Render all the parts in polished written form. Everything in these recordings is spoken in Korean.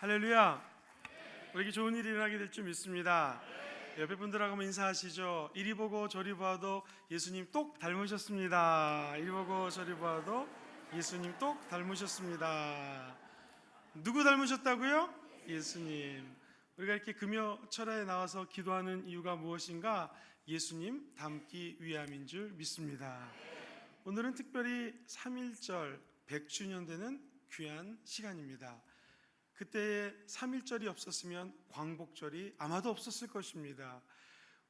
할렐루야. 우리에게 좋은 일이 일어나게 될 줄 믿습니다. 옆에 분들하고 한번 인사하시죠. 이리 보고 저리 봐도 예수님 똑 닮으셨습니다. 이리 보고 저리 봐도 예수님 똑 닮으셨습니다. 누구 닮으셨다고요? 예수님. 우리가 이렇게 금요철야에 나와서 기도하는 이유가 무엇인가? 예수님 닮기 위함인 줄 믿습니다. 오늘은 특별히 3.1절 100주년 되는 귀한 시간입니다. 그때에 3.1절이 없었으면 광복절이 아마도 없었을 것입니다.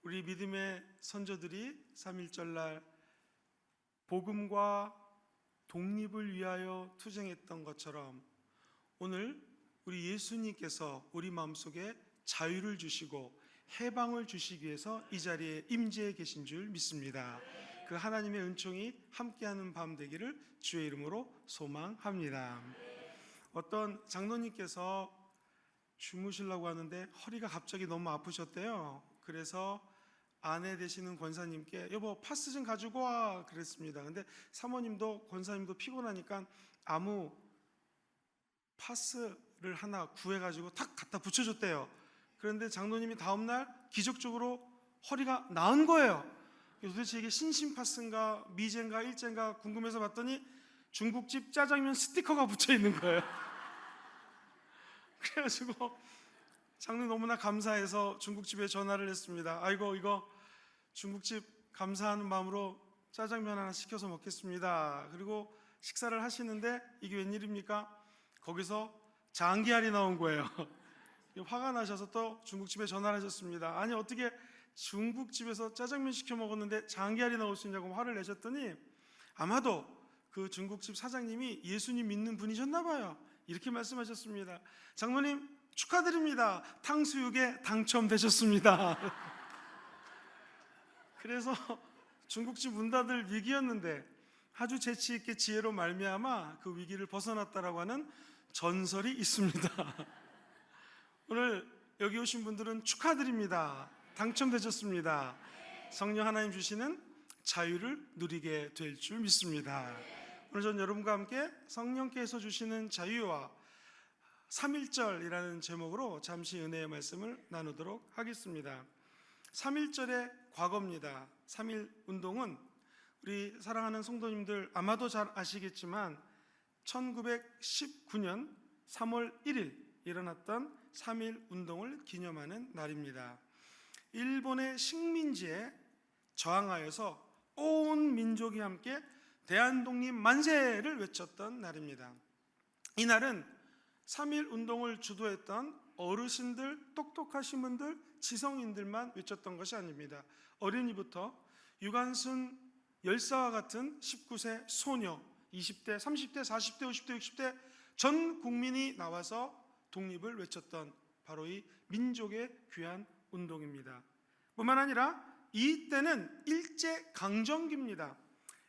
우리 믿음의 선조들이 3.1절 날 복음과 독립을 위하여 투쟁했던 것처럼 오늘 우리 예수님께서 우리 마음속에 자유를 주시고 해방을 주시기 위해서 이 자리에 임재해 계신 줄 믿습니다. 그 하나님의 은총이 함께하는 밤 되기를 주의 이름으로 소망합니다. 어떤 장로님께서 주무시려고 하는데 허리가 갑자기 너무 아프셨대요. 그래서 아내 되시는 권사님께 여보 파스 좀 가지고 와 그랬습니다. 근데 사모님도 권사님도 피곤하니까 아무 파스를 하나 구해가지고 탁 갖다 붙여줬대요. 그런데 장로님이 다음날 기적적으로 허리가 나은 거예요. 도대체 이게 신신파스인가 미제인가 일제인가 궁금해서 봤더니 중국집 짜장면 스티커가 붙여있는 거예요. 그래가지고 장로님 너무나 감사해서 중국집에 전화를 했습니다. 아이고 이거 중국집 감사하는 마음으로 짜장면 하나 시켜서 먹겠습니다. 그리고 식사를 하시는데 이게 웬일입니까? 거기서 장기알이 나온 거예요. 화가 나셔서 또 중국집에 전화를 하셨습니다. 아니 어떻게 중국집에서 짜장면 시켜 먹었는데 장기알이 나올 수 있냐고 화를 내셨더니 아마도 그 중국집 사장님이 예수님 믿는 분이셨나 봐요. 이렇게 말씀하셨습니다. 장로님 축하드립니다. 탕수육에 당첨되셨습니다. 그래서 중국집 문 닫을 위기였는데 아주 재치 있게 지혜로 말미암아 그 위기를 벗어났다라고 하는 전설이 있습니다. 오늘 여기 오신 분들은 축하드립니다. 당첨되셨습니다. 성령 하나님 주시는 자유를 누리게 될 줄 믿습니다. 오늘 전 여러분과 함께 성령께서 주시는 자유와 3.1절이라는 제목으로 잠시 은혜의 말씀을 나누도록 하겠습니다. 3.1절의 과거입니다. 3.1 운동은 우리 사랑하는 성도님들 아마도 잘 아시겠지만 1919년 3월 1일 일어났던 3.1 운동을 기념하는 날입니다. 일본의 식민지에 저항하여서 온 민족이 함께 대한독립 만세를 외쳤던 날입니다. 이날은 3.1 운동을 주도했던 어르신들, 똑똑하신 분들, 지성인들만 외쳤던 것이 아닙니다. 어린이부터 유관순 열사와 같은 19세 소녀, 20대, 30대, 40대, 50대, 60대 전 국민이 나와서 독립을 외쳤던 바로 이 민족의 귀한 운동입니다. 뿐만 아니라 이때는 일제강점기입니다.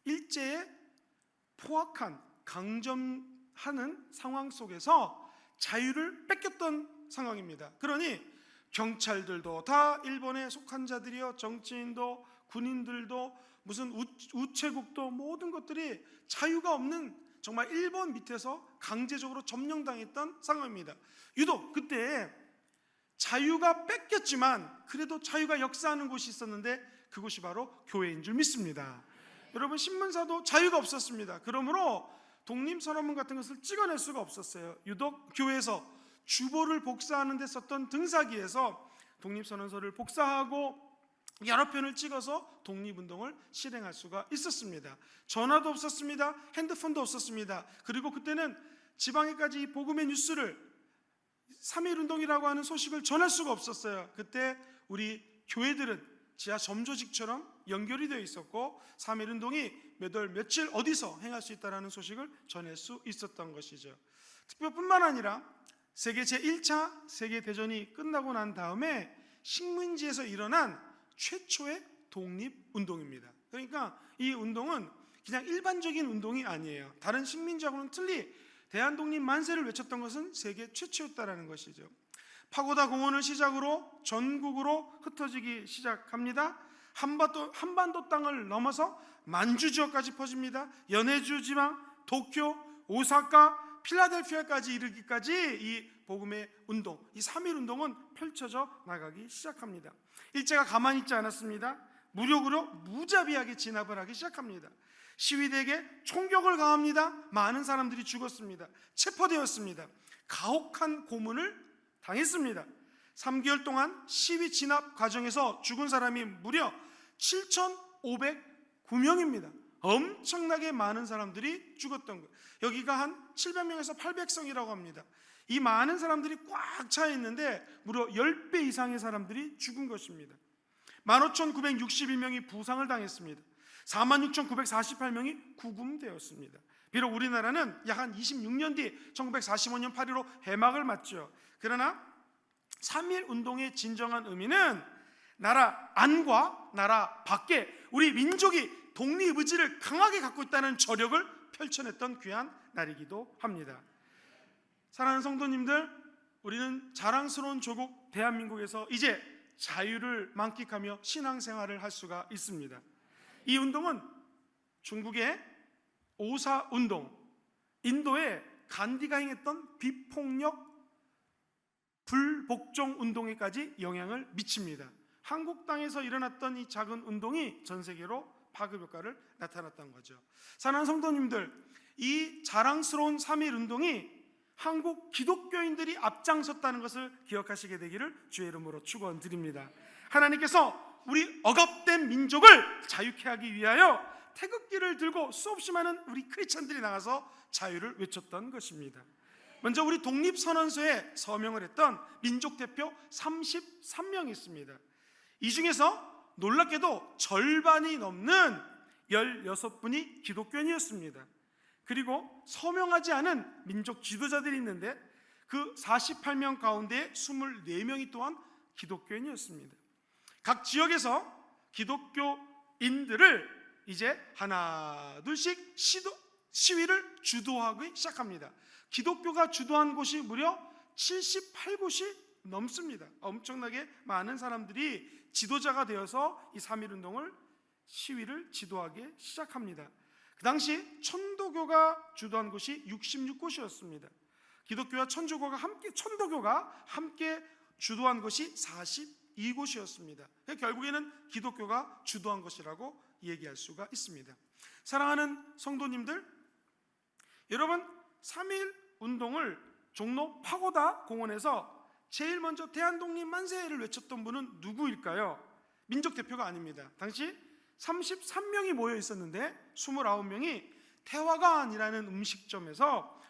일제에 포악한 강점하는 상황 속에서 자유를 뺏겼던 상황입니다. 그러니 경찰들도 다 일본에 속한 자들이요, 정치인도 군인들도 무슨 우체국도 모든 것들이 자유가 없는 정말 일본 밑에서 강제적으로 점령당했던 상황입니다. 유독 그때 자유가 뺏겼지만 그래도 자유가 역사하는 곳이 있었는데 그곳이 바로 교회인 줄 믿습니다. 여러분 신문사도 자유가 없었습니다. 그러므로 독립선언문 같은 것을 찍어낼 수가 없었어요. 유독 교회에서 주보를 복사하는 데 썼던 등사기에서 독립선언서를 복사하고 여러 편을 찍어서 독립운동을 실행할 수가 있었습니다. 전화도 없었습니다. 핸드폰도 없었습니다. 그리고 그때는 지방에까지 이 복음의 뉴스를 3.1 운동이라고 하는 소식을 전할 수가 없었어요. 그때 우리 교회들은 지하 점조직처럼 연결이 되어 있었고 3.1 운동이 몇 월 며칠 어디서 행할 수 있다는 소식을 전할 수 있었던 것이죠. 특별뿐만 아니라 세계 제1차 세계대전이 끝나고 난 다음에 식민지에서 일어난 최초의 독립운동입니다. 그러니까 이 운동은 그냥 일반적인 운동이 아니에요. 다른 식민지하고는 틀리 대한독립 만세를 외쳤던 것은 세계 최초였다는 것이죠. 파고다 공원을 시작으로 전국으로 흩어지기 시작합니다. 한반도 땅을 넘어서 만주 지역까지 퍼집니다. 연해주 지방, 도쿄, 오사카, 필라델피아까지 이르기까지 이 복음의 운동, 이 3.1 운동은 펼쳐져 나가기 시작합니다. 일제가 가만히 있지 않았습니다. 무력으로 무자비하게 진압을 하기 시작합니다. 시위대에게 총격을 가합니다. 많은 사람들이 죽었습니다. 체포되었습니다. 가혹한 고문을 당했습니다. 3개월 동안 시위 진압 과정에서 죽은 사람이 무려 7,509명입니다. 엄청나게 많은 사람들이 죽었던 거예요. 여기가 한 700명에서 800성이라고 합니다. 이 많은 사람들이 꽉 차 있는데 무려 10배 이상의 사람들이 죽은 것입니다. 15,961명이 부상을 당했습니다. 46,948명이 구금되었습니다. 비록 우리나라는 약 한 26년 뒤 1945년 8.15 해막을 맞죠. 그러나 3.1 운동의 진정한 의미는 나라 안과 나라 밖에 우리 민족이 독립의지를 강하게 갖고 있다는 저력을 펼쳐냈던 귀한 날이기도 합니다. 사랑하는 성도님들, 우리는 자랑스러운 조국 대한민국에서 이제 자유를 만끽하며 신앙생활을 할 수가 있습니다. 이 운동은 중국의 오사운동, 인도의 간디가 행했던 비폭력 불복종 운동에까지 영향을 미칩니다. 한국 땅에서 일어났던 이 작은 운동이 전 세계로 파급 효과를 나타났던 거죠. 사랑하는 성도님들, 이 자랑스러운 3.1 운동이 한국 기독교인들이 앞장섰다는 것을 기억하시게 되기를 주의 이름으로 축원드립니다. 하나님께서 우리 억압된 민족을 자유케 하기 위하여 태극기를 들고 수없이 많은 우리 크리스천들이 나가서 자유를 외쳤던 것입니다. 먼저 우리 독립선언서에 서명을 했던 민족대표 33명이 있습니다. 이 중에서 놀랍게도 절반이 넘는 16분이 기독교인이었습니다. 그리고 서명하지 않은 민족 지도자들이 있는데 그 48명 가운데 24명이 또한 기독교인이었습니다. 각 지역에서 기독교인들을 이제 하나 둘씩 시위를 주도하기 시작합니다. 기독교가 주도한 곳이 무려 78곳이 넘습니다. 엄청나게 많은 사람들이 지도자가 되어서 이 3.1 운동을 시위를 지도하기 시작합니다. 그 당시 천도교가 주도한 곳이 66곳이었습니다. 기독교와 천도교가 함께 주도한 곳이 42곳이었습니다. 결국에는 기독교가 주도한 것이라고 얘기할 수가 있습니다. 사랑하는 성도님들, 여러분 3.1 운동을 종로 파고다 공원에서 제일 먼저 대한독립 만세를 외쳤던 분은 누구일까요? 민족 대표가 아닙니다. 당시 33명이 모여 있었는데 29명이 태화관이라는 음식점에서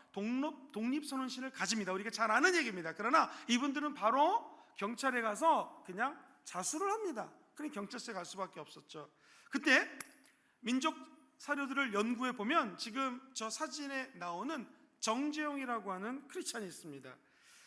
독립선언식을 가집니다. 우리가 잘 아는 얘기입니다. 그러나 이분들은 바로 경찰에 가서 그냥 자수를 합니다. 그러니 경찰서에 갈 수밖에 없었죠. 그때 민족 사료들을 연구해 보면 지금 저 사진에 나오는 정재용이라고 하는 크리스찬이 있습니다.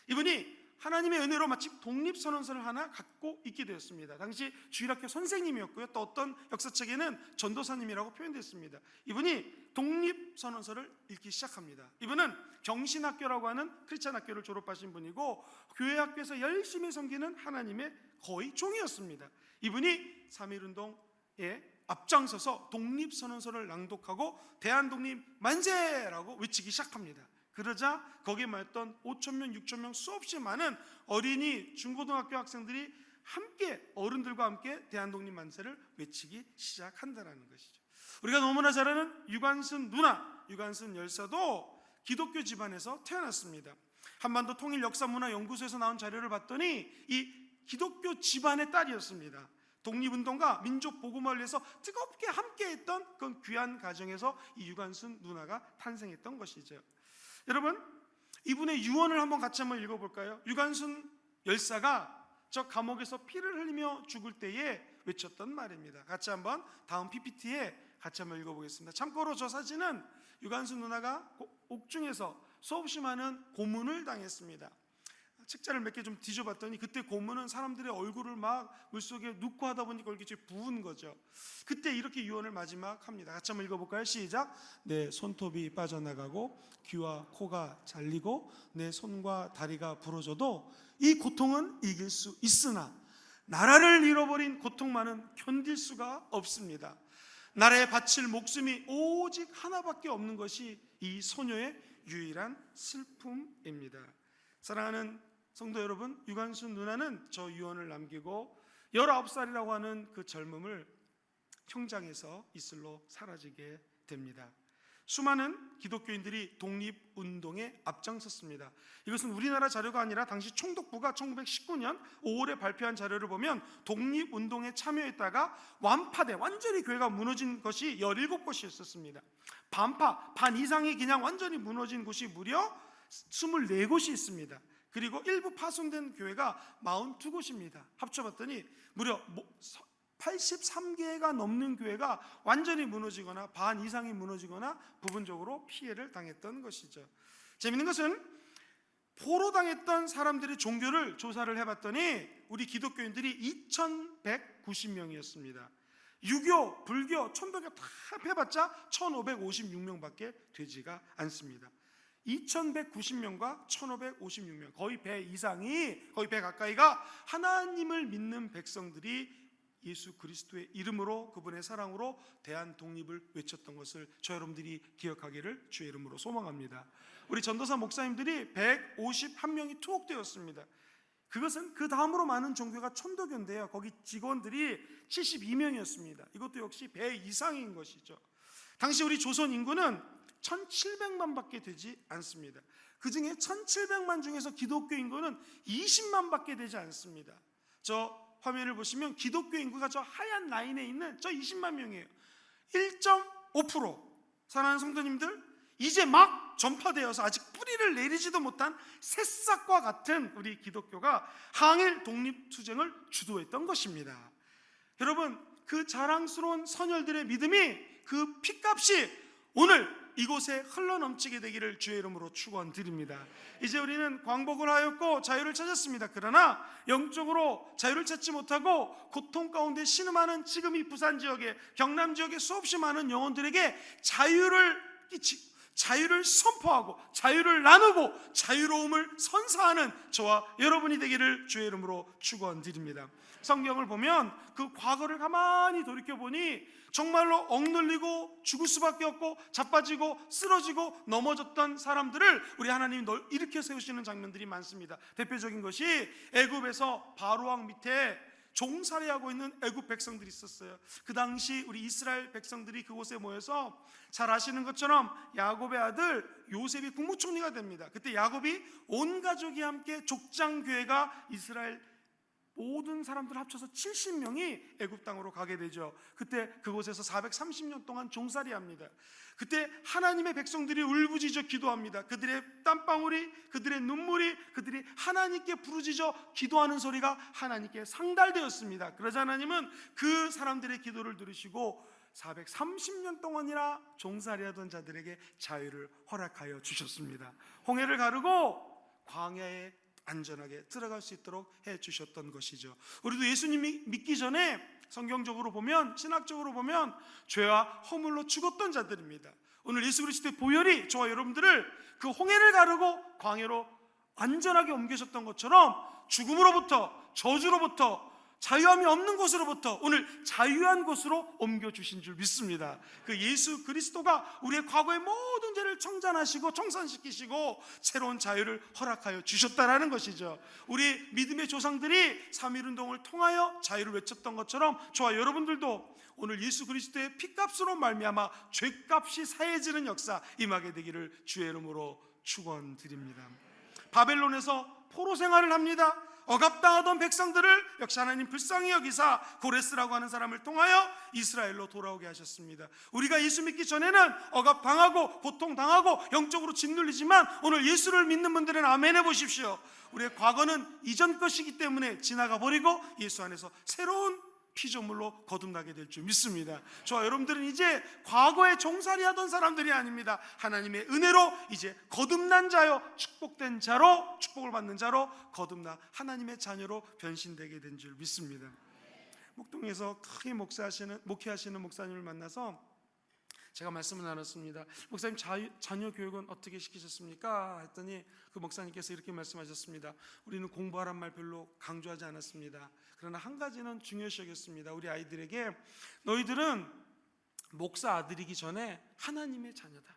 이분이 하나님의 은혜로 마침 독립선언서를 하나 갖고 있게 되었습니다. 당시 주일학교 선생님이었고요. 또 어떤 역사책에는 전도사님이라고 표현됐습니다. 이분이 독립선언서를 읽기 시작합니다. 이분은 경신학교라고 하는 크리스찬 학교를 졸업하신 분이고 교회 학교에서 열심히 섬기는 하나님의 거의 종이었습니다. 이분이 3.1 운동에 앞장서서 독립선언서를 낭독하고 대한독립 만세라고 외치기 시작합니다. 그러자 거기에 모였던 5,000명, 6,000명 수없이 많은 어린이, 중고등학교 학생들이 함께 어른들과 함께 대한독립 만세를 외치기 시작한다는 것이죠. 우리가 너무나 잘 아는 유관순 누나, 유관순 열사도 기독교 집안에서 태어났습니다. 한반도 통일역사문화연구소에서 나온 자료를 봤더니 이 기독교 집안의 딸이었습니다. 독립운동과 민족복음화를 위해서 뜨겁게 함께했던 그 귀한 가정에서 이 유관순 누나가 탄생했던 것이죠. 여러분, 이분의 유언을 같이 한번 읽어볼까요? 유관순 열사가 저 감옥에서 피를 흘리며 죽을 때에 외쳤던 말입니다. 같이 한번 다음 PPT에 같이 한번 읽어보겠습니다. 참고로 저 사진은 유관순 누나가 옥중에서 수없이 많은 고문을 당했습니다. 책자를 몇 개 좀 뒤져봤더니 그때 고문은 사람들의 얼굴을 막 물속에 눕고 하다 보니까 이렇게 부은 거죠. 그때 이렇게 유언을 마지막 합니다. 같이 한번 읽어볼까요? 시작. 내 손톱이 빠져나가고 귀와 코가 잘리고 내 손과 다리가 부러져도 이 고통은 이길 수 있으나 나라를 잃어버린 고통만은 견딜 수가 없습니다. 나라에 바칠 목숨이 오직 하나밖에 없는 것이 이 소녀의 유일한 슬픔입니다. 사랑하는 성도 여러분, 유관순 누나는 저 유언을 남기고 19살이라고 하는 그 젊음을 형장에서 이슬로 사라지게 됩니다. 수많은 기독교인들이 독립운동에 앞장섰습니다. 이것은 우리나라 자료가 아니라 당시 총독부가 1919년 5월에 발표한 자료를 보면 독립운동에 참여했다가 완파돼 완전히 교회가 무너진 것이 17곳이었습니다. 반 이상이 그냥 완전히 무너진 곳이 무려 24곳이 있습니다. 그리고 일부 파손된 교회가 42곳입니다. 합쳐봤더니 무려 83개가 넘는 교회가 완전히 무너지거나 반 이상이 무너지거나 부분적으로 피해를 당했던 것이죠. 재밌는 것은 포로당했던 사람들의 종교를 조사를 해봤더니 우리 기독교인들이 2190명이었습니다. 유교, 불교, 천도교 다 해봤자 1556명밖에 되지가 않습니다. 2190명과 1556명, 거의 배 이상이, 거의 배 가까이가 하나님을 믿는 백성들이 예수 그리스도의 이름으로, 그분의 사랑으로 대한 독립을 외쳤던 것을 저 여러분들이 기억하기를 주의 이름으로 소망합니다. 우리 전도사 목사님들이 151명이 투옥되었습니다. 그것은 그 다음으로 많은 종교가 천도교인데요, 거기 직원들이 72명이었습니다. 이것도 역시 배 이상인 것이죠. 당시 우리 조선 인구는 1700만밖에 되지 않습니다. 그 중에 1700만 중에서 기독교 인구는 20만밖에 되지 않습니다. 저 화면을 보시면 기독교 인구가 저 하얀 라인에 있는 저 20만 명이에요. 1.5%. 사랑하는 성도님들, 이제 막 전파되어서 아직 뿌리를 내리지도 못한 새싹과 같은 우리 기독교가 항일 독립투쟁을 주도했던 것입니다. 여러분, 그 자랑스러운 선열들의 믿음이, 그 피값이 오늘 이곳에 흘러넘치게 되기를 주의 이름으로 축원드립니다. 이제 우리는 광복을 하였고 자유를 찾았습니다. 그러나 영적으로 자유를 찾지 못하고 고통 가운데 신음하는 지금 이 부산 지역에, 경남 지역에 수없이 많은 영혼들에게 자유를 선포하고 자유를 나누고 자유로움을 선사하는 저와 여러분이 되기를 주의 이름으로 축원드립니다. 성경을 보면 그 과거를 가만히 돌이켜보니 정말로 억눌리고 죽을 수밖에 없고 자빠지고 쓰러지고 넘어졌던 사람들을 우리 하나님이 일으켜 세우시는 장면들이 많습니다. 대표적인 것이 애굽에서 바로왕 밑에 종살이하고 있는 애굽 백성들이 있었어요. 그 당시 우리 이스라엘 백성들이 그곳에 모여서 잘 아시는 것처럼 야곱의 아들 요셉이 국무총리가 됩니다. 그때 야곱이 온 가족이 함께 족장교회가 이스라엘 모든 사람들 합쳐서 70명이 애굽 땅으로 가게 되죠. 그때 그곳에서 430년 동안 종살이합니다. 그때 하나님의 백성들이 울부짖어 기도합니다. 그들의 땀방울이, 그들의 눈물이, 그들이 하나님께 부르짖어 기도하는 소리가 하나님께 상달되었습니다. 그러자 하나님은 그 사람들의 기도를 들으시고 430년 동안이나 종살이하던 자들에게 자유를 허락하여 주셨습니다. 홍해를 가르고 광야에 안전하게 들어갈 수 있도록 해주셨던 것이죠. 우리도 예수님이 믿기 전에 성경적으로 보면, 신학적으로 보면 죄와 허물로 죽었던 자들입니다. 오늘 예수 그리스도의 보혈이 저와 여러분들을 그 홍해를 가르고 광야로 안전하게 옮기셨던 것처럼 죽음으로부터, 저주로부터, 자유함이 없는 곳으로부터 오늘 자유한 곳으로 옮겨주신 줄 믿습니다. 그 예수 그리스도가 우리의 과거의 모든 죄를 청산하시고 청산시키시고 새로운 자유를 허락하여 주셨다라는 것이죠. 우리 믿음의 조상들이 3.1운동을 통하여 자유를 외쳤던 것처럼 저와 여러분들도 오늘 예수 그리스도의 피값으로 말미암아 죄값이 사해지는 역사 임하게 되기를 주의 이름으로 축원드립니다. 바벨론에서 포로 생활을 합니다. 억압당하던 백성들을 역시 하나님 불쌍히 여기사 고레스라고 하는 사람을 통하여 이스라엘로 돌아오게 하셨습니다. 우리가 예수 믿기 전에는 억압당하고 고통당하고 영적으로 짓눌리지만 오늘 예수를 믿는 분들은 아멘 해보십시오. 우리의 과거는 이전 것이기 때문에 지나가 버리고 예수 안에서 새로운 피조물로 거듭나게 될 줄 믿습니다. 저와 여러분들은 이제 과거에 종살이하던 사람들이 아닙니다. 하나님의 은혜로 이제 거듭난 자요, 축복된 자로, 축복을 받는 자로 거듭나 하나님의 자녀로 변신되게 된 줄 믿습니다. 목동에서 크게 목회하시는 목사님을 만나서 제가 말씀을 나눴습니다. 목사님, 자녀 교육은 어떻게 시키셨습니까? 했더니 그 목사님께서 이렇게 말씀하셨습니다. 우리는 공부하란 말 별로 강조하지 않았습니다. 그러나 한 가지는 중요시 여겼습니다. 우리 아이들에게 너희들은 목사 아들이기 전에 하나님의 자녀다.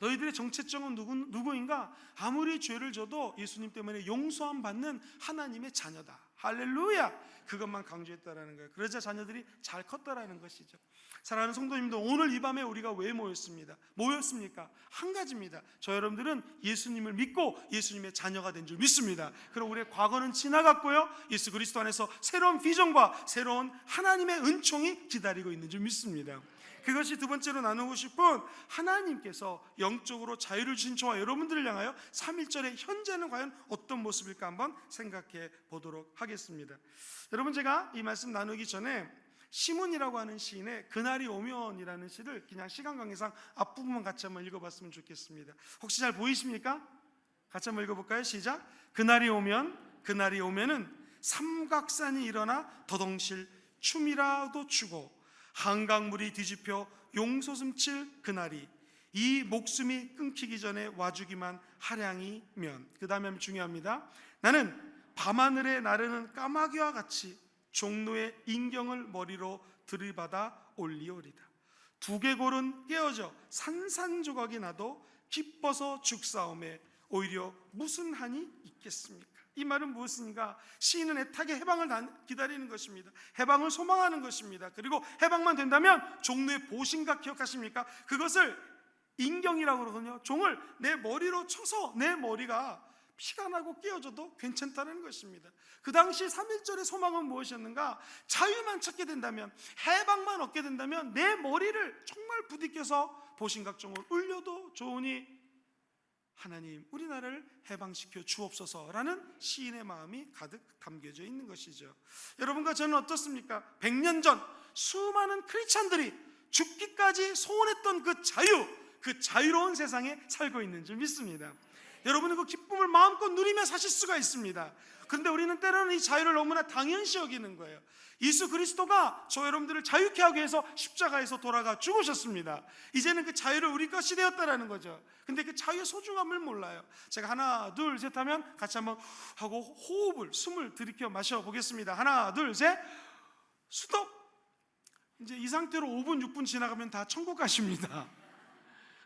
너희들의 정체성은 누구인가? 아무리 죄를 져도 예수님 때문에 용서함 받는 하나님의 자녀다. 할렐루야! 그것만 강조했다라는 거예요. 그러자 자녀들이 잘 컸다라는 것이죠. 사랑하는 성도님들, 오늘 이 밤에 우리가 왜 모였습니까? 한 가지입니다. 저 여러분들은 예수님을 믿고 예수님의 자녀가 된 줄 믿습니다. 그럼 우리의 과거는 지나갔고요, 예수 그리스도 안에서 새로운 비전과 새로운 하나님의 은총이 기다리고 있는 줄 믿습니다. 그것이 두 번째로 나누고 싶은, 하나님께서 영적으로 자유를 주신 저와 여러분들을 향하여 3.1절의 현재는 과연 어떤 모습일까 한번 생각해 보도록 하겠습니다. 여러분, 제가 이 말씀 나누기 전에 시몬이라고 하는 시인의 그날이 오면이라는 시를 그냥 시간 관계상 앞부분만 같이 한번 읽어봤으면 좋겠습니다. 혹시 잘 보이십니까? 같이 한번 읽어볼까요? 시작. 그날이 오면은 삼각산이 일어나 더덩실 춤이라도 추고 한강물이 뒤집혀 용솟음칠 그날이 이 목숨이 끊기기 전에 와주기만 하량이면. 그 다음에 중요합니다. 나는 밤하늘에 나르는 까마귀와 같이 종로의 인경을 머리로 들이받아 올리오리다. 두개골은 깨어져 산산조각이 나도 기뻐서 죽사오매 오히려 무슨 한이 있겠습니까? 이 말은 무엇인가? 시인은 애타게 해방을 기다리는 것입니다. 해방을 소망하는 것입니다. 그리고 해방만 된다면 종로의 보신각 기억하십니까? 그것을 인경이라고 그러거든요. 종을 내 머리로 쳐서 내 머리가 피가 나고 깨어져도 괜찮다는 것입니다. 그 당시 3.1절의 소망은 무엇이었는가? 자유만 찾게 된다면, 해방만 얻게 된다면 내 머리를 정말 부딪혀서 보신각종을 울려도 좋으니 하나님, 우리나라를 해방시켜 주옵소서라는 시인의 마음이 가득 담겨져 있는 것이죠. 여러분과 저는 어떻습니까? 100년 전 수많은 크리스찬들이 죽기까지 소원했던 그 자유로운 세상에 살고 있는 줄 믿습니다. 여러분은 그 기쁨을 마음껏 누리며 사실 수가 있습니다. 그런데 우리는 때로는 이 자유를 너무나 당연시 여기는 거예요. 예수 그리스도가 저 여러분들을 자유케 하기 위해서 십자가에서 돌아가 죽으셨습니다. 이제는 그 자유를 우리 것이 되었다라는 거죠. 근데 그 자유의 소중함을 몰라요. 제가 하나 둘 셋 하면 같이 한번 하고 숨을 들이켜 마셔 보겠습니다. 하나 둘 셋, 스톱. 이제 이 상태로 5분 6분 지나가면 다 천국 가십니다.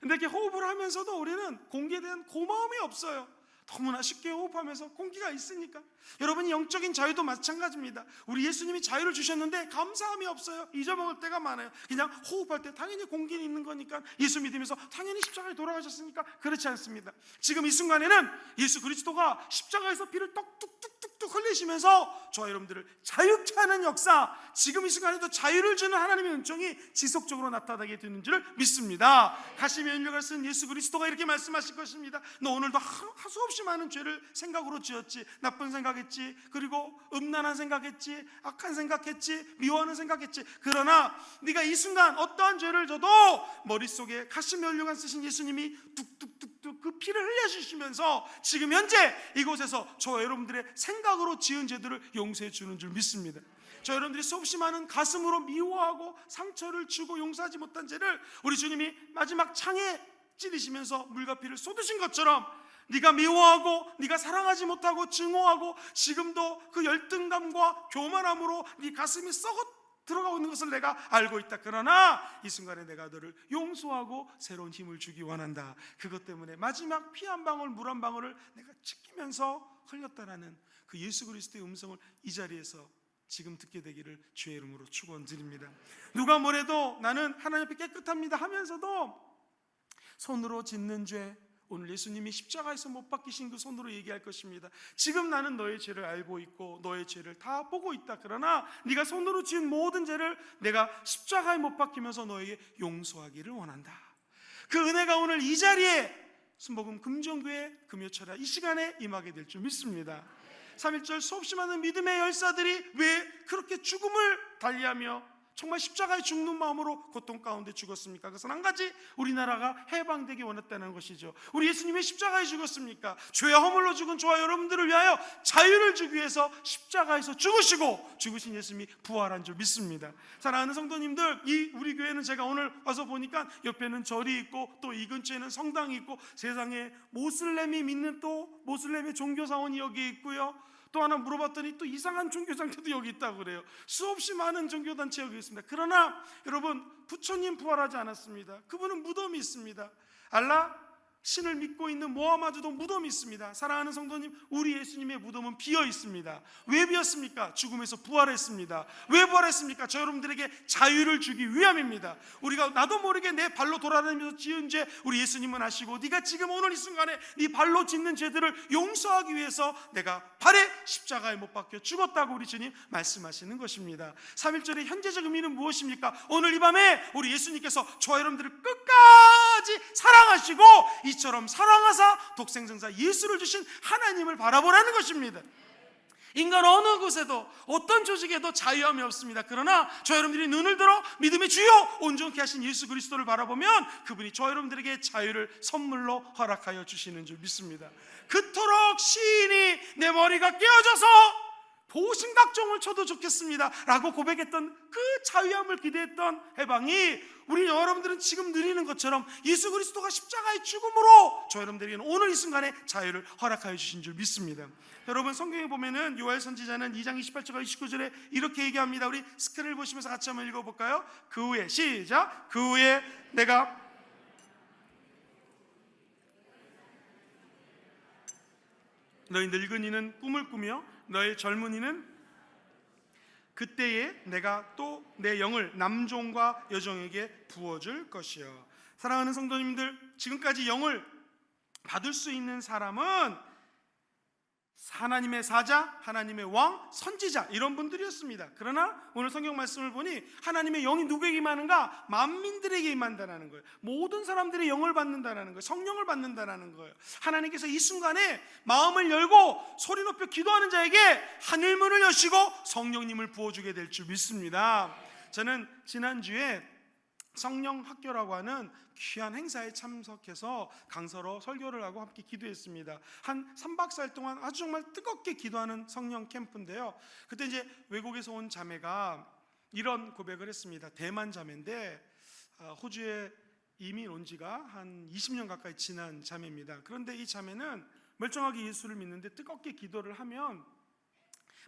근데 이렇게 호흡을 하면서도 우리는 공기에 대한 고마움이 없어요. 너무나 쉽게 호흡하면서 공기가 있으니까. 여러분이 영적인 자유도 마찬가지입니다. 우리 예수님이 자유를 주셨는데 감사함이 없어요. 잊어먹을 때가 많아요. 그냥 호흡할 때 당연히 공기는 있는 거니까, 예수 믿으면서 당연히 십자가에 돌아가셨으니까. 그렇지 않습니다. 지금 이 순간에는 예수 그리스도가 십자가에서 피를 뚝뚝뚝뚝 흘리시면서 저와 여러분들을 자유케 하는 역사, 지금 이 순간에도 자유를 주는 하나님의 은총이 지속적으로 나타나게 되는 줄 믿습니다. 가시면 연료가 쓴 예수 그리스도가 이렇게 말씀하실 것입니다. 너 오늘도 하수 없이 많은 죄를 생각으로 지었지. 나쁜 생각했지. 그리고 음란한 생각했지. 악한 생각했지. 미워하는 생각했지. 그러나 네가 이 순간 어떠한 죄를 져도 머릿속에 가시며 연료가 쓰신 예수님이 뚝뚝뚝뚝 그 피를 흘려주시면서 지금 현재 이곳에서 저와 여러분들의 생각으로 지은 죄들을 용서해 주는 줄 믿습니다. 저 여러분들이 수없이 많은 가슴으로 미워하고 상처를 주고 용서하지 못한 죄를 우리 주님이 마지막 창에 찌르시면서 물과 피를 쏟으신 것처럼, 네가 미워하고 네가 사랑하지 못하고 증오하고 지금도 그 열등감과 교만함으로 네 가슴이 썩어 들어가고 있는 것을 내가 알고 있다. 그러나 이 순간에 내가 너를 용서하고 새로운 힘을 주기 원한다. 그것 때문에 마지막 피 한 방울 물 한 방울을 내가 지키면서 흘렸다라는 그 예수 그리스도의 음성을 이 자리에서 지금 듣게 되기를 주의 이름으로 축원드립니다. 누가 뭐래도 나는 하나님 앞에 깨끗합니다 하면서도 손으로 짓는 죄, 오늘 예수님이 십자가에서 못 박히신 그 손으로 얘기할 것입니다. 지금 나는 너의 죄를 알고 있고 너의 죄를 다 보고 있다. 그러나 네가 손으로 지은 모든 죄를 내가 십자가에 못 박히면서 너에게 용서하기를 원한다. 그 은혜가 오늘 이 자리에 순복음 금정교회 금요철야 이 시간에 임하게 될 줄 믿습니다. 3.1절 수없이 많은 믿음의 열사들이 왜 그렇게 죽음을 달리하며 정말 십자가에 죽는 마음으로 고통 가운데 죽었습니까? 그것은 한 가지, 우리나라가 해방되기 원했다는 것이죠. 우리 예수님이 십자가에 죽었습니까? 죄와 허물로 죽은 저와 여러분들을 위하여 자유를 주기 위해서 십자가에서 죽으신 예수님이 부활한 줄 믿습니다. 사랑하는 성도님들, 이 우리 교회는 제가 오늘 와서 보니까 옆에는 절이 있고 또 이 근처에는 성당이 있고 세상에 모슬렘이 믿는 또 모슬렘의 종교사원이 여기 있고요. 또 하나 물어봤더니 또 이상한 종교단체도 여기 있다고 그래요. 수없이 많은 종교단체 여기 있습니다. 그러나 여러분, 부처님 부활하지 않았습니다. 그분은 무덤이 있습니다. 알라 신을 믿고 있는 모하마드도 무덤이 있습니다. 사랑하는 성도님, 우리 예수님의 무덤은 비어 있습니다. 왜 비었습니까? 죽음에서 부활했습니다. 왜 부활했습니까? 저 여러분들에게 자유를 주기 위함입니다. 우리가 나도 모르게 내 발로 돌아다니면서 지은 죄 우리 예수님은 아시고, 네가 지금 오늘 이 순간에 네 발로 짓는 죄들을 용서하기 위해서 내가 발에 십자가에 못 박혀 죽었다고 우리 주님 말씀하시는 것입니다. 3.1절의 현재적 의미는 무엇입니까? 오늘 이 밤에 우리 예수님께서 저와 여러분들을 끝까지 사랑하시고 이처럼 사랑하사 독생자사 예수를 주신 하나님을 바라보라는 것입니다. 인간 어느 곳에도 어떤 조직에도 자유함이 없습니다. 그러나 저 여러분들이 눈을 들어 믿음의 주요 온전케 하신 예수 그리스도를 바라보면 그분이 저 여러분들에게 자유를 선물로 허락하여 주시는 줄 믿습니다. 그토록 시인이 내 머리가 깨어져서 보신각종을 쳐도 좋겠습니다 라고 고백했던 그 자유함을 기대했던 해방이 우리 여러분들은 지금 누리는 것처럼 예수 그리스도가 십자가의 죽음으로 저 여러분들에게는 오늘 이 순간에 자유를 허락하여 주신 줄 믿습니다. 여러분, 성경에 보면은 요엘 선지자는 2장 28절과 29절에 이렇게 얘기합니다. 우리 스크린을 보시면서 같이 한번 읽어볼까요? 그 후에, 시작. 그 후에 내가 너희 늙은이는 꿈을 꾸며 너희 젊은이는 그때에 내가 또 내 영을 남종과 여종에게 부어줄 것이요. 사랑하는 성도님들, 지금까지 영을 받을 수 있는 사람은 하나님의 사자, 하나님의 왕, 선지자 이런 분들이었습니다. 그러나 오늘 성경 말씀을 보니 하나님의 영이 누구에게 임하는가? 만민들에게 임한다는 거예요. 모든 사람들이 영을 받는다는 거예요. 성령을 받는다는 거예요. 하나님께서 이 순간에 마음을 열고 소리 높여 기도하는 자에게 하늘문을 여시고 성령님을 부어주게 될 줄 믿습니다. 저는 지난주에 성령학교라고 하는 귀한 행사에 참석해서 강서로 설교를 하고 함께 기도했습니다. 한 3박 4일 동안 아주 정말 뜨겁게 기도하는 성령 캠프인데요, 그때 이제 외국에서 온 자매가 이런 고백을 했습니다. 대만 자매인데 호주에 이민 온 지가 한 20년 가까이 지난 자매입니다. 그런데 이 자매는 멀쩡하게 예수를 믿는데 뜨겁게 기도를 하면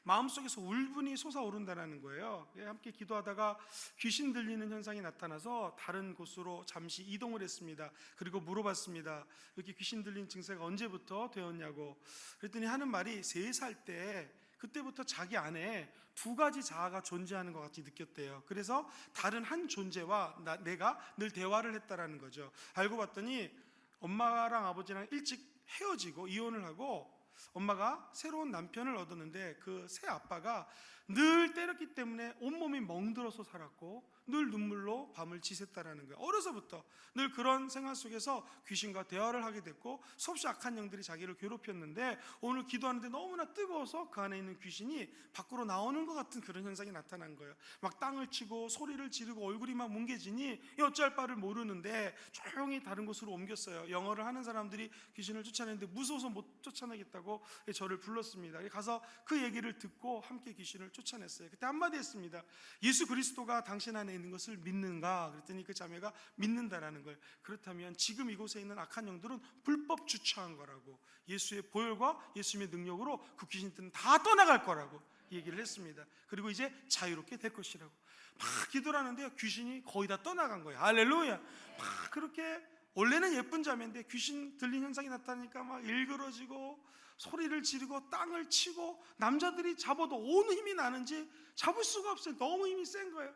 마음속에서 울분이 솟아오른다는 거예요. 함께 기도하다가 귀신 들리는 현상이 나타나서 다른 곳으로 잠시 이동을 했습니다. 그리고 물어봤습니다. 이렇게 귀신 들린 증세가 언제부터 되었냐고. 그랬더니 하는 말이 3살 때 그때부터 자기 안에 2가지 자아가 존재하는 것 같이 느꼈대요. 그래서 다른 한 존재와 내가 늘 대화를 했다라는 거죠. 알고 봤더니 엄마랑 아버지랑 일찍 헤어지고 이혼을 하고 엄마가 새로운 남편을 얻었는데 그 새 아빠가 늘 때렸기 때문에 온몸이 멍들어서 살았고 늘 눈물로 밤을 지샜다라는 거예요. 어려서부터 늘 그런 생활 속에서 귀신과 대화를 하게 됐고 수없이 악한 영들이 자기를 괴롭혔는데 오늘 기도하는데 너무나 뜨거워서 그 안에 있는 귀신이 밖으로 나오는 것 같은 그런 현상이 나타난 거예요. 막 땅을 치고 소리를 지르고 얼굴이 막 뭉개지니 어찌할 바를 모르는데 조용히 다른 곳으로 옮겼어요. 영어를 하는 사람들이 귀신을 쫓아내는데 무서워서 못 쫓아내겠다고 저를 불렀습니다. 가서 그 얘기를 듣고 함께 귀신을 쫓아냈어요. 그때 한마디 했습니다. 예수 그리스도가 당신 안에 있는 것을 믿는가? 그랬더니 그 자매가 믿는다라는 거예요. 그렇다면 지금 이곳에 있는 악한 영들은 불법 주차한 거라고, 예수의 보혈과 예수님의 능력으로 그 귀신들은 다 떠나갈 거라고 얘기를 했습니다. 그리고 이제 자유롭게 될 것이라고. 막 기도를 하는데요, 귀신이 거의 다 떠나간 거예요. 할렐루야. 막 그렇게 원래는 예쁜 자매인데 귀신 들린 현상이 나타나니까 막 일그러지고 소리를 지르고 땅을 치고 남자들이 잡아도 온 힘이 나는지 잡을 수가 없어요. 너무 힘이 센 거예요.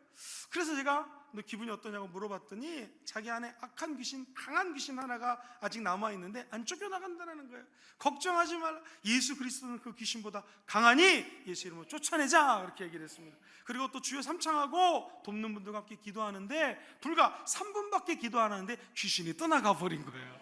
그래서 제가 너 기분이 어떠냐고 물어봤더니 자기 안에 악한 귀신, 강한 귀신 하나가 아직 남아있는데 안 쫓겨나간다는 거예요. 걱정하지 말라. 예수 그리스도는 그 귀신보다 강하니 예수 이름으로 쫓아내자, 이렇게 얘기를 했습니다. 그리고 또 주여 삼창하고 돕는 분들과 함께 기도하는데 불과 3분밖에 기도 안 하는데 귀신이 떠나가 버린 거예요.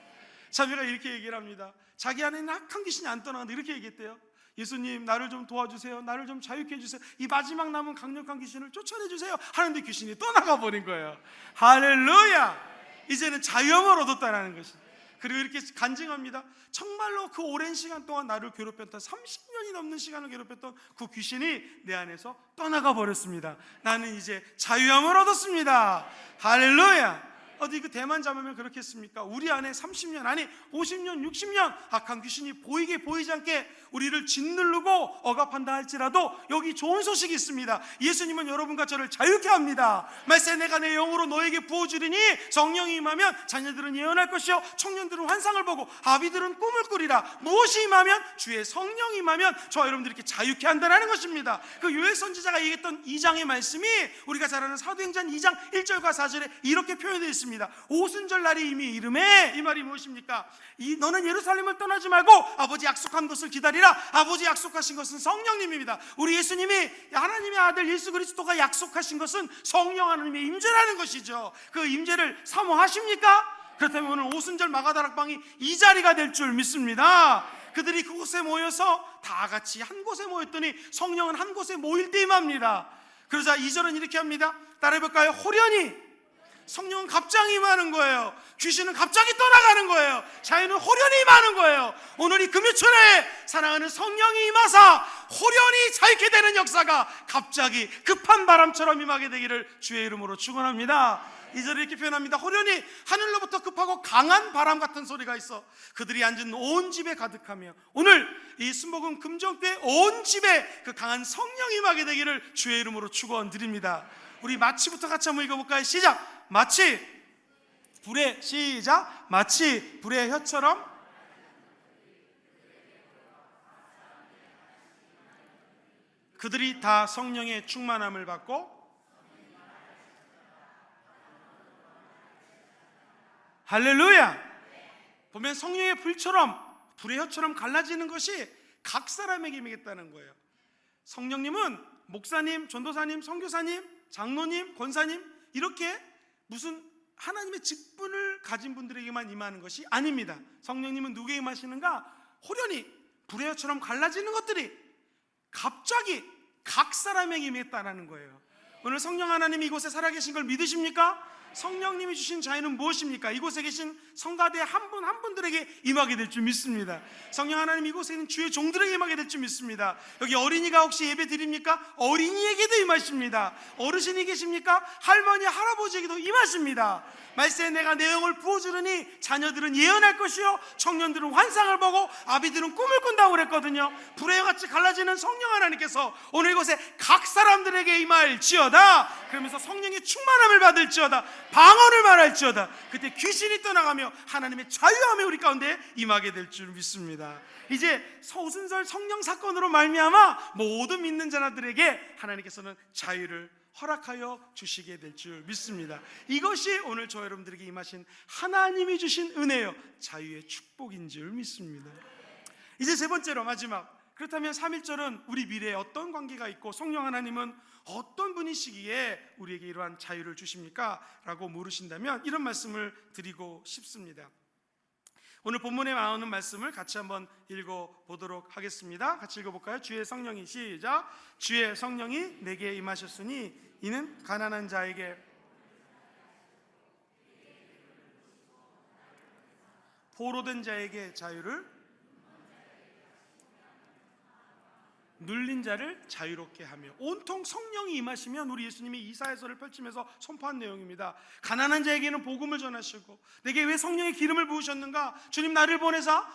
자매가 이렇게 얘기를 합니다. 자기 안에 있는 악한 귀신이 안 떠나는데 이렇게 얘기했대요. 예수님, 나를 좀 도와주세요. 나를 좀 자유케 해주세요. 이 마지막 남은 강력한 귀신을 쫓아내주세요 하는데 귀신이 떠나가 버린 거예요. 할렐루야. 이제는 자유함을 얻었다는 것입니다. 그리고 이렇게 간증합니다. 정말로 그 오랜 시간 동안 나를 괴롭혔던 30년이 넘는 시간을 괴롭혔던 그 귀신이 내 안에서 떠나가 버렸습니다. 나는 이제 자유함을 얻었습니다. 할렐루야. 어디 그 대만 잡으면 그렇겠습니까? 우리 안에 30년, 아니 50년, 60년 악한 귀신이 보이게 보이지 않게 우리를 짓누르고 억압한다 할지라도 여기 좋은 소식이 있습니다. 예수님은 여러분과 저를 자유케 합니다. 말세 내가 내 영으로 너에게 부어주리니 성령이 임하면 자녀들은 예언할 것이요 청년들은 환상을 보고 아비들은 꿈을 꾸리라. 무엇이 임하면? 주의 성령이 임하면 저와 여러분들이 이렇게 자유케 한다는 것입니다. 그 요엘 선지자가 얘기했던 2장의 말씀이 우리가 잘 아는 사도행전 2장 1절과 4절에 이렇게 표현되어 있습니다. 오순절 날이 이미 이름에, 이 말이 무엇입니까? 너는 예루살렘을 떠나지 말고 아버지 약속한 것을 기다리라. 아버지 약속하신 것은 성령님입니다. 우리 예수님이, 하나님의 아들 예수 그리스도가 약속하신 것은 성령 하나님의 임재라는 것이죠. 그 임재를 사모하십니까? 그렇다면 오늘 오순절 마가다락방이 이 자리가 될 줄 믿습니다. 그들이 그곳에 모여서 다 같이 한 곳에 모였더니 성령은 한 곳에 모일 때 임합니다. 그러자 2절은 이렇게 합니다. 따라해볼까요? 호련히, 성령은 갑자기 임하는 거예요. 귀신은 갑자기 떠나가는 거예요. 자유는 호련히 임하는 거예요. 오늘 이 금요철에 사랑하는 성령이 임하사 호련히 자유케 되는 역사가 갑자기 급한 바람처럼 임하게 되기를 주의 이름으로 축원합니다. 2절에 이렇게 표현합니다. 호련히 하늘로부터 급하고 강한 바람 같은 소리가 있어 그들이 앉은 온 집에 가득하며, 오늘 이 순복음 금정교회 온 집에 그 강한 성령이 임하게 되기를 주의 이름으로 축원드립니다. 우리 마치부터 같이 한번 읽어볼까요? 시작! 마치 불의, 시작, 마치 불의 혀처럼 그들이 다 성령의 충만함을 받고, 할렐루야. 보면 성령의 불처럼 불의 혀처럼 갈라지는 것이 각 사람에게 임하겠다는 거예요. 성령님은 목사님, 전도사님, 선교사님, 장로님, 권사님, 이렇게 무슨 하나님의 직분을 가진 분들에게만 임하는 것이 아닙니다. 성령님은 누구에게 임하시는가? 호련히 불의 혀처럼 갈라지는 것들이 갑자기 각 사람에게 임했다는 거예요. 오늘 성령 하나님이 이곳에 살아계신 걸 믿으십니까? 성령님이 주신 자유는 무엇입니까? 이곳에 계신 성가대 한 분 한 분들에게 임하게 될 줄 믿습니다. 성령 하나님 이곳에 있는 주의 종들에게 임하게 될 줄 믿습니다. 여기 어린이가 혹시 예배 드립니까? 어린이에게도 임하십니다. 어르신이 계십니까? 할머니 할아버지에게도 임하십니다. 말세에 내가 내 영을 부어주르니 자녀들은 예언할 것이요 청년들은 환상을 보고 아비들은 꿈을 꾼다고 그랬거든요. 불의 같이 갈라지는 성령 하나님께서 오늘 이곳에 각 사람들에게 임할지어다. 그러면서 성령의 충만함을 받을지어다. 방언을 말할지어다. 그때 귀신이 떠나가며 하나님의 자유함이 우리 가운데 임하게 될 줄 믿습니다. 이제 오순절 성령 사건으로 말미암아 모든 믿는 자들에게 하나님께서는 자유를 허락하여 주시게 될 줄 믿습니다. 이것이 오늘 저 여러분들에게 임하신 하나님이 주신 은혜요 자유의 축복인 줄 믿습니다. 이제 세 번째로 마지막, 그렇다면 3.1절은 우리 미래에 어떤 관계가 있고 성령 하나님은 어떤 분이시기에 우리에게 이러한 자유를 주십니까? 라고 물으신다면 이런 말씀을 드리고 싶습니다. 오늘 본문에 나오는 말씀을 같이 한번 읽어보도록 하겠습니다. 같이 읽어볼까요? 주의 성령이, 시작! 주의 성령이 내게 임하셨으니 이는 가난한 자에게, 포로된 자에게 자유를, 눌린 자를 자유롭게 하며. 온통 성령이 임하시면 우리 예수님이 이사야서를 펼치면서 선포한 내용입니다. 가난한 자에게는 복음을 전하시고, 내게 왜 성령의 기름을 부으셨는가? 주님 나를 보내사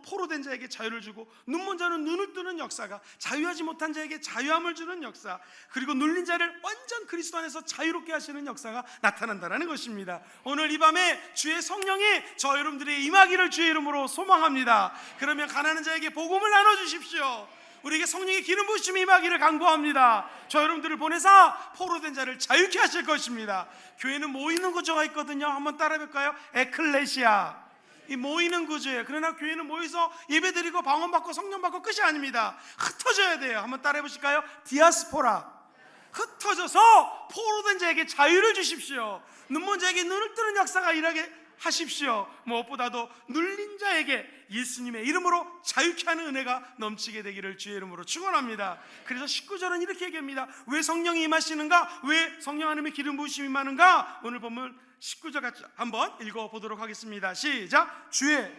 포로된 자에게 자유를 주고, 눈먼 자는 눈을 뜨는 역사가, 자유하지 못한 자에게 자유함을 주는 역사, 그리고 눌린 자를 완전 그리스도 안에서 자유롭게 하시는 역사가 나타난다는 것입니다. 오늘 이 밤에 주의 성령이 저 여러분들의 임하기를 주의 이름으로 소망합니다. 그러면 가난한 자에게 복음을 나눠주십시오. 우리에게 성령의 기름 부으심이 임하기를 간구합니다. 저 여러분들을 보내사 포로된 자를 자유케 하실 것입니다. 교회는 모이는 구조가 있거든요. 한번 따라해볼까요? 에클레시아, 이 모이는 구조예요. 그러나 교회는 모여서 예배드리고 방언받고 성령받고 끝이 아닙니다. 흩어져야 돼요. 한번 따라해보실까요? 디아스포라, 흩어져서 포로된 자에게 자유를 주십시오. 눈먼 자에게 눈을 뜨는 역사가 일하게 하십시오. 무엇보다도 눌린 자에게 예수님의 이름으로 자유케 하는 은혜가 넘치게 되기를 주의 이름으로 축원합니다. 그래서 19절은 이렇게 얘기합니다. 왜 성령이 임하시는가? 왜 성령 하나님의 기름 부으심이 임하는가? 오늘 보면 19절 같이 한번 읽어보도록 하겠습니다. 시작! 주의,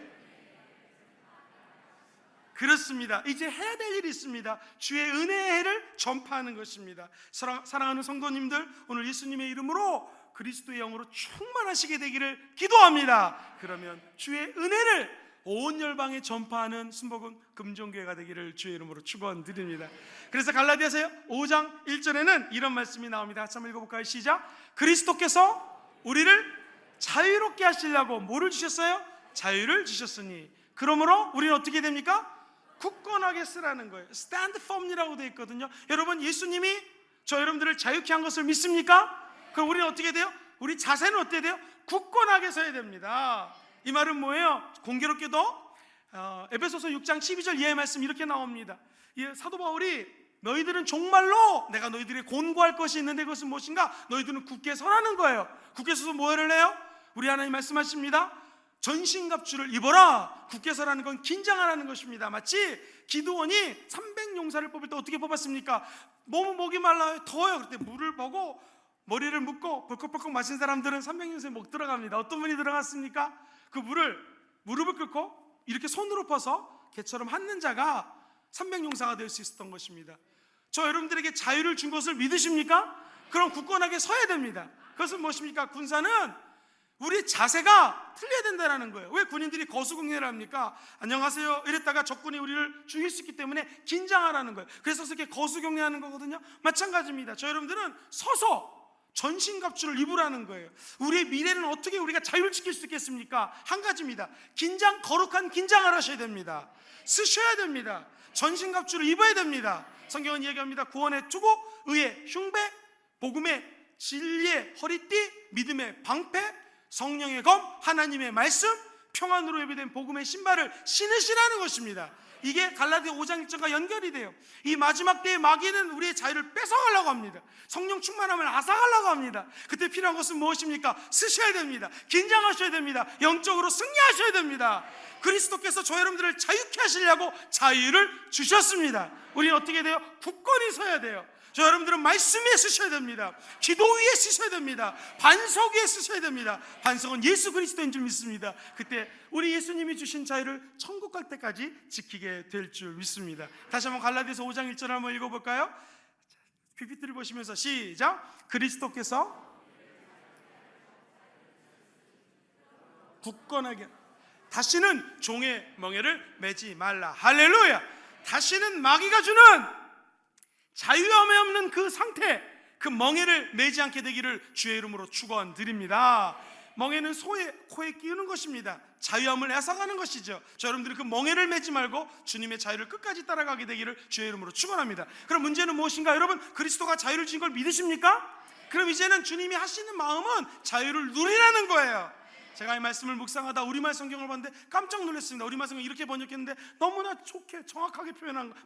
그렇습니다. 이제 해야 될 일이 있습니다. 주의 은혜의 해를 전파하는 것입니다. 사랑하는 성도님들, 오늘 예수님의 이름으로 그리스도의 영으로 충만하시게 되기를 기도합니다. 그러면 주의 은혜를 온 열방에 전파하는 순복음 금종교회가 되기를 주의 이름으로 축원드립니다. 그래서 갈라디아서 5장 1절에는 이런 말씀이 나옵니다. 같이 한번 읽어볼까요? 시작. 그리스도께서 우리를 자유롭게 하시려고 뭐를 주셨어요? 자유를 주셨으니 그러므로 우리는 어떻게 됩니까? 굳건하게 쓰라는 거예요. Stand firm이라고 되어 있거든요. 여러분, 예수님이 저 여러분들을 자유케 한 것을 믿습니까? 그럼 우리는 어떻게 돼요? 우리 자세는 어떻게 돼요? 굳건하게 서야 됩니다. 이 말은 뭐예요? 공교롭게도 에베소서 6장 12절 이하의 말씀 이렇게 나옵니다. 사도 바울이 너희들은 종말로 내가 너희들이 곤고할 것이 있는데 그것은 무엇인가? 너희들은 굳게 서라는 거예요. 굳게 서서 뭐를 해요? 우리 하나님 말씀하십니다. 전신갑주를 입어라. 굳게 서라는 건 긴장하라는 것입니다. 마치 기드온이 300용사를 뽑을 때 어떻게 뽑았습니까? 너무 목이 말라요. 더워요. 그때 물을 보고 머리를 묶고 벌컥벌컥 마신 사람들은 300용사에 목 들어갑니다. 어떤 분이 들어갔습니까? 그 물을 무릎을 꿇고 이렇게 손으로 퍼서 개처럼 핥는 자가 300용사가 될 수 있었던 것입니다. 저 여러분들에게 자유를 준 것을 믿으십니까? 그럼 굳건하게 서야 됩니다. 그것은 무엇입니까? 군사는 우리 자세가 틀려야 된다는 거예요. 왜 군인들이 거수공연을 합니까? 안녕하세요 이랬다가 적군이 우리를 죽일 수 있기 때문에 긴장하라는 거예요. 그래서 이렇게 거수경례하는 거거든요. 마찬가지입니다. 저 여러분들은 서서 전신갑주를 입으라는 거예요. 우리의 미래는 어떻게 우리가 자유를 지킬 수 있겠습니까? 한 가지입니다. 거룩한 긴장을 하셔야 됩니다. 쓰셔야 됩니다. 전신갑주를 입어야 됩니다. 성경은 이야기합니다. 구원의 투구, 의의 흉배, 복음의 진리의 허리띠, 믿음의 방패, 성령의 검, 하나님의 말씀, 평안으로 예비된 복음의 신발을 신으시라는 것입니다. 이게 갈라디아 5장 1절과 연결이 돼요. 이 마지막 때의 마귀는 우리의 자유를 뺏어가려고 합니다. 성령 충만함을 앗아가려고 합니다. 그때 필요한 것은 무엇입니까? 쓰셔야 됩니다. 긴장하셔야 됩니다. 영적으로 승리하셔야 됩니다. 그리스도께서 저 여러분들을 자유케 하시려고 자유를 주셨습니다. 우리는 어떻게 돼요? 굳건히 서야 돼요. 저 여러분들은 말씀 위에 쓰셔야 됩니다. 기도 위에 쓰셔야 됩니다. 반석 위에 쓰셔야 됩니다. 반석은 예수 그리스도인 줄 믿습니다. 그때 우리 예수님이 주신 자유를 천국 갈 때까지 지키게 될 줄 믿습니다. 다시 한번 갈라디아서 5장 1절 한번 읽어볼까요? PPT를 보시면서 시작. 그리스도께서 굳건하게 다시는 종의 멍에를 매지 말라. 할렐루야. 다시는 마귀가 주는 자유함이 없는 그 상태, 그 멍에를 매지 않게 되기를 주의 이름으로 축원드립니다. 멍에는 소의 코에 끼우는 것입니다. 자유함을 앗아가는 것이죠. 저 여러분들이 그 멍에를 매지 말고 주님의 자유를 끝까지 따라가게 되기를 주의 이름으로 축원합니다. 그럼 문제는 무엇인가? 여러분, 그리스도가 자유를 주신 걸 믿으십니까? 그럼 이제는 주님이 하시는 마음은 자유를 누리라는 거예요. 제가 이 말씀을 묵상하다 우리말 성경을 봤는데 깜짝 놀랐습니다. 우리말 성경 이렇게 번역했는데 너무나 좋게 정확하게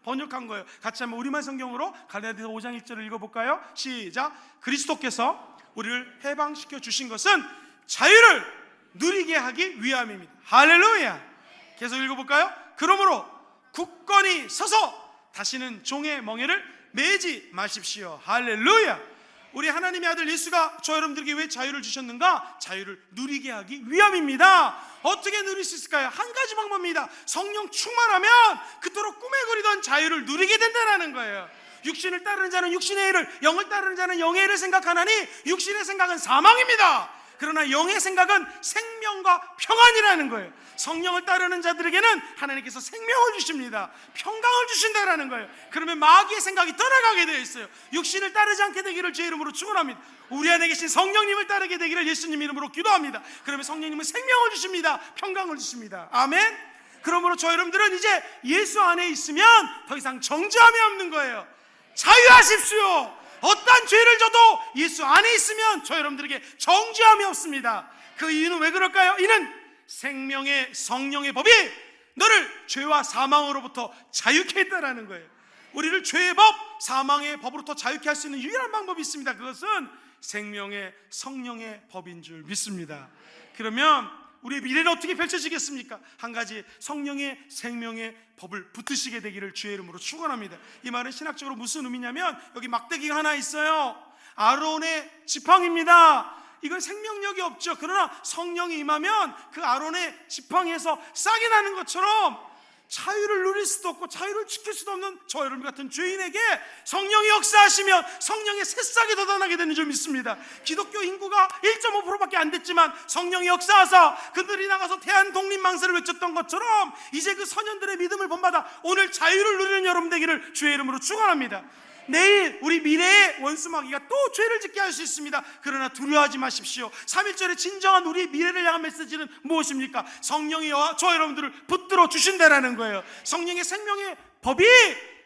번역한 거예요. 같이 한번 우리말 성경으로 갈라디아서 5장 1절을 읽어볼까요? 시작. 그리스도께서 우리를 해방시켜 주신 것은 자유를 누리게 하기 위함입니다. 할렐루야. 계속 읽어볼까요? 그러므로 굳건히 서서 다시는 종의 멍에를 매지 마십시오. 할렐루야. 우리 하나님의 아들 예수가 저 여러분들에게 왜 자유를 주셨는가? 자유를 누리게 하기 위함입니다. 어떻게 누릴 수 있을까요? 한 가지 방법입니다. 성령 충만하면 그토록 꿈에 그리던 자유를 누리게 된다는 거예요. 육신을 따르는 자는 육신의 일을, 영을 따르는 자는 영의 일을 생각하나니 육신의 생각은 사망입니다. 그러나 영의 생각은 생명과 평안이라는 거예요. 성령을 따르는 자들에게는 하나님께서 생명을 주십니다. 평강을 주신다라는 거예요. 그러면 마귀의 생각이 떠나가게 되어 있어요. 육신을 따르지 않게 되기를 제 이름으로 축원합니다. 우리 안에 계신 성령님을 따르게 되기를 예수님 이름으로 기도합니다. 그러면 성령님은 생명을 주십니다. 평강을 주십니다. 아멘. 그러므로 저 여러분들은 이제 예수 안에 있으면 더 이상 정죄함이 없는 거예요. 자유하십시오. 어떠한 죄를 져도 예수 안에 있으면 저 여러분들에게 정죄함이 없습니다. 그 이유는 왜 그럴까요? 이는 생명의 성령의 법이 너를 죄와 사망으로부터 자유케 했다라는 거예요. 우리를 죄의 법, 사망의 법으로부터 자유케 할 수 있는 유일한 방법이 있습니다. 그것은 생명의 성령의 법인 줄 믿습니다. 그러면 우리의 미래는 어떻게 펼쳐지겠습니까? 한 가지, 성령의 생명의 법을 붙드시게 되기를 주의 이름으로 축원합니다. 이 말은 신학적으로 무슨 의미냐면 여기 막대기가 하나 있어요. 아론의 지팡이입니다. 이건 생명력이 없죠. 그러나 성령이 임하면 그 아론의 지팡이에서 싹이 나는 것처럼 자유를 누릴 수도 없고 자유를 지킬 수도 없는 저 여러분 같은 죄인에게 성령이 역사하시면 성령의 새싹이 돋아나게 되는 줄 믿습니다. 기독교 인구가 1.5%밖에 안 됐지만 성령이 역사하사 그들이 나가서 대한 독립망세를 외쳤던 것처럼 이제 그 선현들의 믿음을 본받아 오늘 자유를 누리는 여러분 되기를 주의 이름으로 축원합니다. 내일 우리 미래의 원수마귀가 또 죄를 짓게 할 수 있습니다. 그러나 두려워하지 마십시오. 3.1절의 진정한 우리 미래를 향한 메시지는 무엇입니까? 성령이 저 여러분들을 붙들어 주신다라는 거예요. 성령의 생명의 법이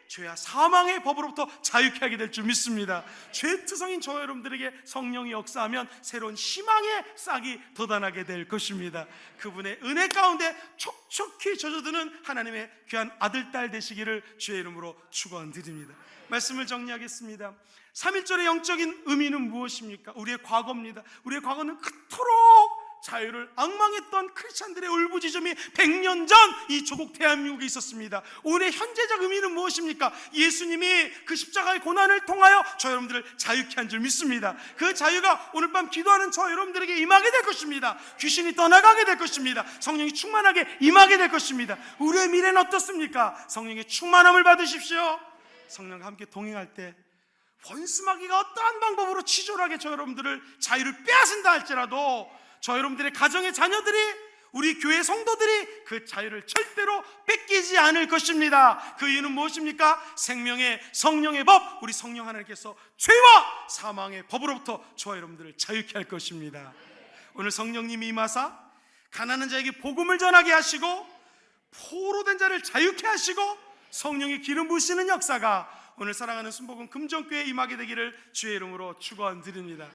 죄와 사망의 법으로부터 자유케 하게 될 줄 믿습니다. 죄투성인 저 여러분들에게 성령이 역사하면 새로운 희망의 싹이 돋아나게 될 것입니다. 그분의 은혜 가운데 촉촉히 젖어드는 하나님의 귀한 아들, 딸 되시기를 주의 이름으로 축원드립니다. 말씀을 정리하겠습니다. 3.1절의 영적인 의미는 무엇입니까? 우리의 과거입니다. 우리의 과거는 그토록 자유를 앙망했던 크리스찬들의 울부짖음이 100년 전 이 조국 대한민국에 있었습니다. 오늘의 현재적 의미는 무엇입니까? 예수님이 그 십자가의 고난을 통하여 저 여러분들을 자유케 한 줄 믿습니다. 그 자유가 오늘 밤 기도하는 저 여러분들에게 임하게 될 것입니다. 귀신이 떠나가게 될 것입니다. 성령이 충만하게 임하게 될 것입니다. 우리의 미래는 어떻습니까? 성령의 충만함을 받으십시오. 성령과 함께 동행할 때 원수마귀가 어떠한 방법으로 치졸하게 저 여러분들을 자유를 빼앗은다 할지라도 저 여러분들의 가정의 자녀들이, 우리 교회 성도들이 그 자유를 절대로 뺏기지 않을 것입니다. 그 이유는 무엇입니까? 생명의 성령의 법, 우리 성령 하나님께서 죄와 사망의 법으로부터 저와 여러분들을 자유케 할 것입니다. 오늘 성령님이 임하사 가난한 자에게 복음을 전하게 하시고 포로된 자를 자유케 하시고 성령의 기름 부으시는 역사가 오늘 사랑하는 순복음 금정교회에 임하게 되기를 주의 이름으로 축원드립니다.